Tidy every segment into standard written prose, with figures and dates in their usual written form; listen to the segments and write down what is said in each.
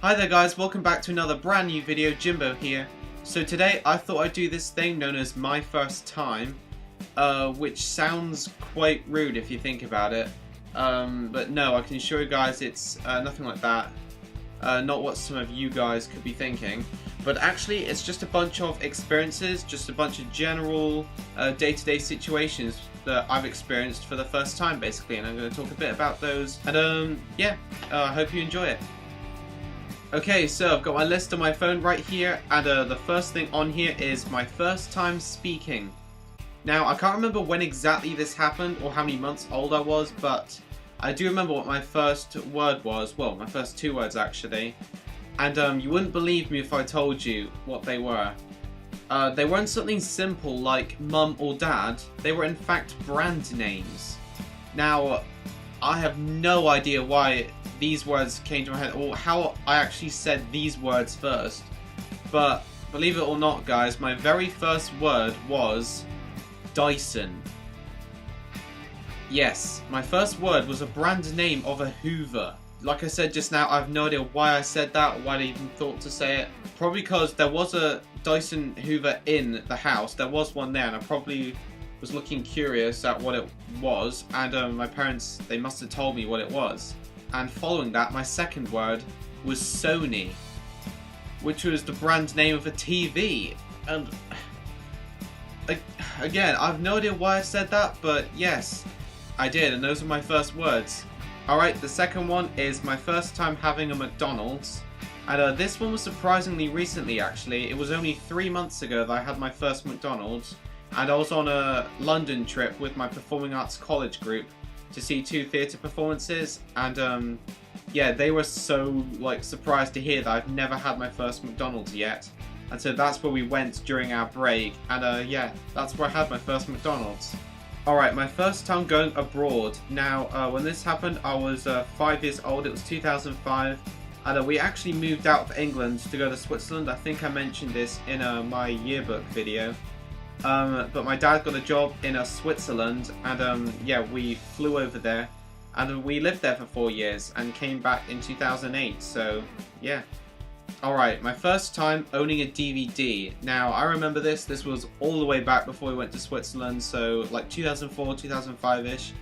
Hi there guys, welcome back to another brand new video. Jimbo here. So today I thought I'd do this thing known as my first time, which sounds quite rude if you think about it. But no, I can assure you guys it's nothing like that. Not what some of you guys could be thinking. But actually it's just a bunch of experiences, just a bunch of general day-to-day situations that I've experienced for the first time basically, and I'm going to talk a bit about those, and I hope you enjoy it. Okay, so I've got my list on my phone right here, and the first thing on here is my first time speaking. Now, I can't remember when exactly this happened or how many months old I was, but I do remember what my first word was. Well, my first two words actually. And you wouldn't believe me if I told you what they were. They weren't something simple like mum or dad. They were in fact brand names. Now, I have no idea why these words came to my head or how I actually said these words first, but believe it or not guys, my very first word was Dyson. Yes, my first word was a brand name of a Hoover. Like I said just now, I have no idea why I said that or why I even thought to say it. Probably because there was a Dyson Hoover in the house. There was one there and I probably was looking curious at what it was, and my parents, they must have told me what it was. And following that, my second word was Sony, which was the brand name of a TV. And again, I have no idea why I said that, but yes, I did, and those were my first words. Alright, the second one is my first time having a McDonald's. And this one was surprisingly recently actually. It was only 3 months ago that I had my first McDonald's. And I was on a London trip with my performing arts college group to see 2 theatre performances, and yeah, they were so surprised to hear that I've never had my first McDonald's yet, and so that's where we went during our break, and yeah, that's where I had my first McDonald's. Alright, my first time going abroad. Now, when this happened, I was 5 years old. It was 2005, and we actually moved out of England to go to Switzerland. I think I mentioned this in my yearbook video. But my dad got a job in Switzerland, and yeah, we flew over there, and we lived there for 4 years and came back in 2008, so yeah. Alright, my first time owning a DVD. Now, I remember this was all the way back before we went to Switzerland, so like 2004, 2005-ish.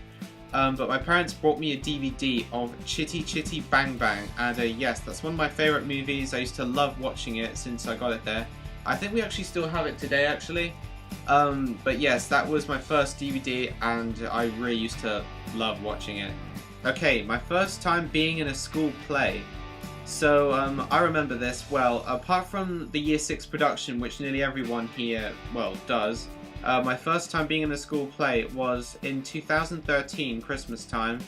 But my parents brought me a DVD of Chitty Chitty Bang Bang, and yes, that's one of my favourite movies. I used to love watching it since I got it there. I think we actually still have it today actually. But yes, that was my first DVD, and I really used to love watching it. Okay, my first time being in a school play. So, I remember this well. Apart from the Year 6 production, which nearly everyone here, well, does, my first time being in a school play was in 2013, Christmas time.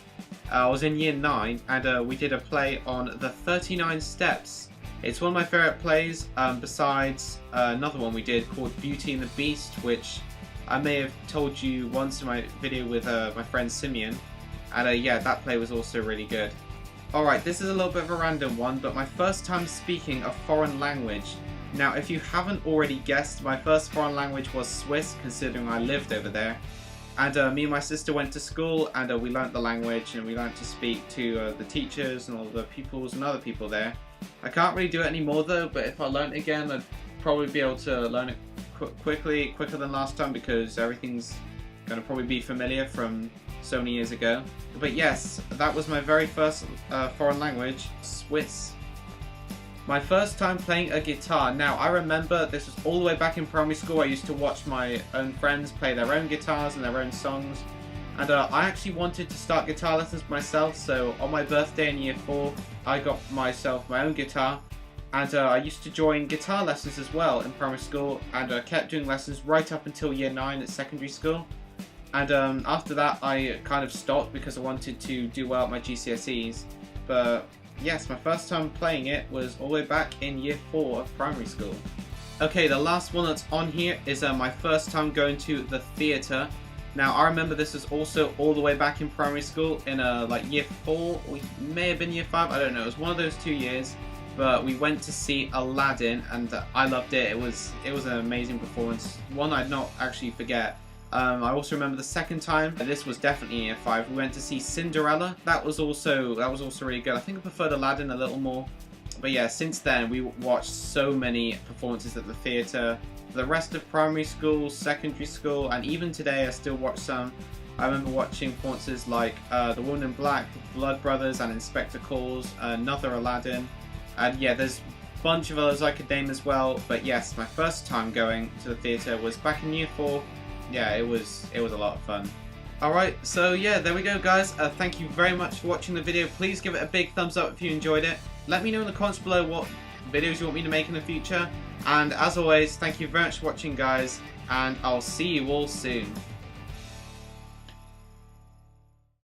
I was in Year 9, and we did a play on the 39 Steps. It's one of my favourite plays, besides another one we did called Beauty and the Beast, which I may have told you once in my video with my friend Simeon, and yeah, that play was also really good. Alright, this is a little bit of a random one, but my first time speaking a foreign language. Now, if you haven't already guessed, my first foreign language was Swiss, considering I lived over there. And me and my sister went to school, and we learnt the language, and we learnt to speak to the teachers and all the pupils and other people there. I can't really do it anymore though, but if I learnt again, I'd probably be able to learn it quicker than last time, because everything's going to probably be familiar from so many years ago. But yes, that was my very first foreign language, Swiss. My first time playing a guitar. Now, I remember this was all the way back in primary school. I used to watch my own friends play their own guitars and their own songs. And I actually wanted to start guitar lessons myself, so on my birthday in Year 4, I got myself my own guitar. And I used to join guitar lessons as well in primary school, and kept doing lessons right up until Year 9 at secondary school. And after that, I kind of stopped because I wanted to do well at my GCSEs. But yes, my first time playing it was all the way back in Year 4 of primary school. Okay, the last one that's on here is my first time going to the theatre. Now, I remember this was also all the way back in primary school in like Year 4, or it may have been Year 5, I don't know. It was one of those 2 years, but we went to see Aladdin, and I loved it. It was an amazing performance, one I'd not actually forget. I also remember the second time, this was definitely Year 5, we went to see Cinderella. That was also really good. I think I preferred Aladdin a little more, But yeah, since then we watched so many performances at the theatre. For the rest of primary school, secondary school, and even today I still watch some. I remember watching performances like The Woman in Black, Blood Brothers, and Inspector Calls, another Aladdin. And yeah, there's a bunch of others I could name as well. But yes, my first time going to the theatre was back in year 4. Yeah, it was a lot of fun. Alright, so yeah, there we go guys. Thank you very much for watching the video. Please give it a big thumbs up if you enjoyed it. Let me know in the comments below what videos you want me to make in the future. And as always, thank you very much for watching guys, and I'll see you all soon.